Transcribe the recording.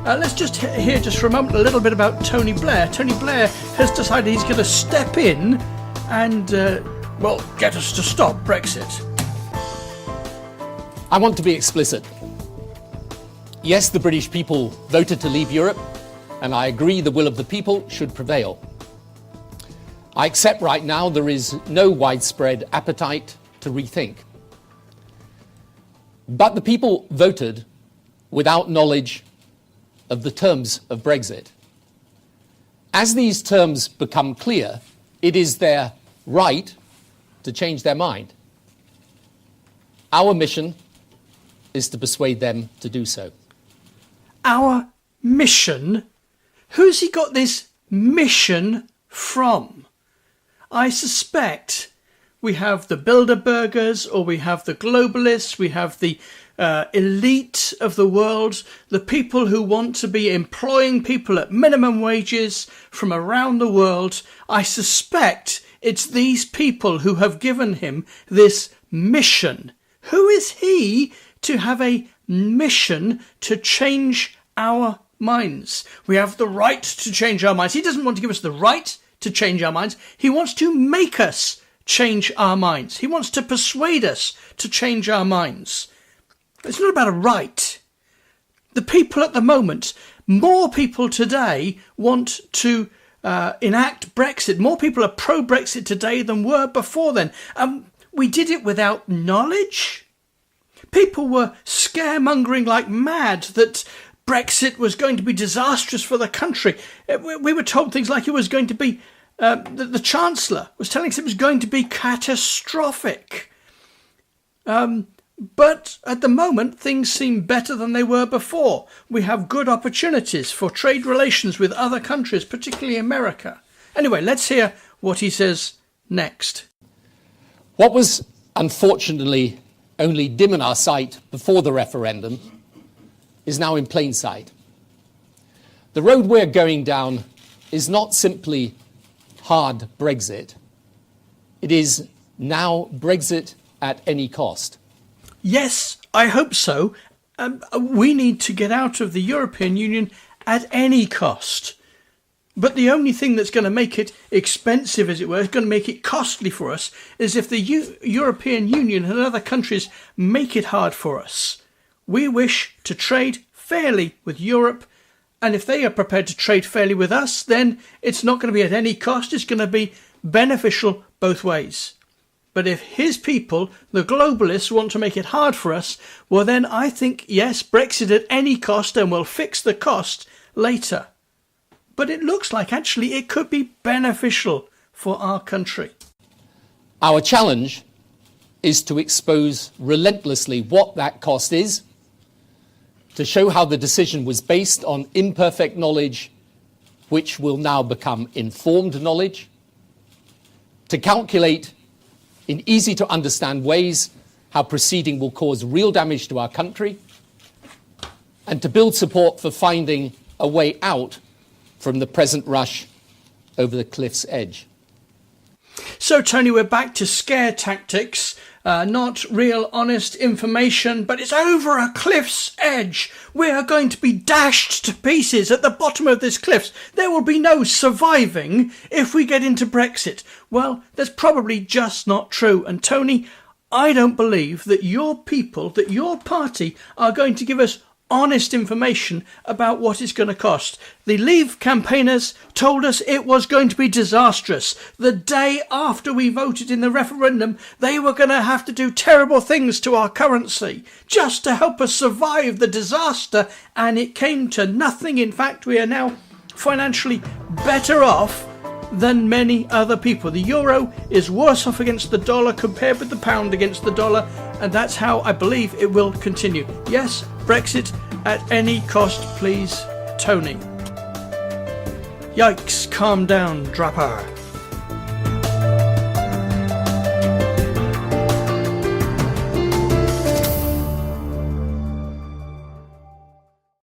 Let's just hear just for a moment a little bit about Tony Blair. Tony Blair has decided he's going to step in and, get us to stop Brexit. I want to be explicit. Yes, the British people voted to leave Europe, and I agree the will of the people should prevail. I accept right now there is no widespread appetite to rethink. But the people voted without knowledge of the terms of Brexit. As these terms become clear, it is their right to change their mind. Our mission is to persuade them to do so. Our mission? Who's he got this mission from? I suspect we have the Bilderbergers, or we have the globalists, we have the elite of the world, the people who want to be employing people at minimum wages from around the world. I suspect it's these people who have given him this mission. Who is he to have a mission to change our minds? We have the right to change our minds. He doesn't want to give us the right to change our minds. He wants to make us change our minds. He wants to persuade us to change our minds. It's not about a right. The people at the moment, more people today want to enact Brexit. More people are pro-Brexit today than were before then. We did it without knowledge. People were scaremongering like mad that Brexit was going to be disastrous for the country. We were told things like it was going to be, the Chancellor was telling us it was going to be catastrophic. But at the moment, things seem better than they were before. We have good opportunities for trade relations with other countries, particularly America. Anyway, let's hear what he says next. What was unfortunately only dim in our sight before the referendum is now in plain sight. The road we're going down is not simply hard Brexit. It is now Brexit at any cost. Yes, I hope so. We need to get out of the European Union at any cost. But the only thing that's going to make it expensive, as it were, is going to make it costly for us, is if the European Union and other countries make it hard for us. We wish to trade fairly with Europe, and if they are prepared to trade fairly with us, then it's not going to be at any cost. It's going to be beneficial both ways. But if his people, the globalists, want to make it hard for us, well then I think, yes, Brexit at any cost, and we'll fix the cost later. But it looks like actually it could be beneficial for our country. Our challenge is to expose relentlessly what that cost is, to show how the decision was based on imperfect knowledge, which will now become informed knowledge, to calculate in easy to understand ways how proceeding will cause real damage to our country, and to build support for finding a way out from the present rush over the cliff's edge. So, Tony, we're back to scare tactics, not real honest information, but it's over a cliff's edge. We are going to be dashed to pieces at the bottom of this cliff. There will be no surviving if we get into Brexit. Well, that's probably just not true. And Tony, I don't believe that your people, that your party are going to give us honest information about what it's going to cost. The Leave campaigners told us it was going to be disastrous. The day after we voted in the referendum, they were going to have to do terrible things to our currency just to help us survive the disaster, and it came to nothing. In fact, we are now financially better off than many other people. The euro is worse off against the dollar compared with the pound against the dollar, and that's how I believe it will continue. Yes, Brexit at any cost, please, Tony. Yikes, calm down, Draper.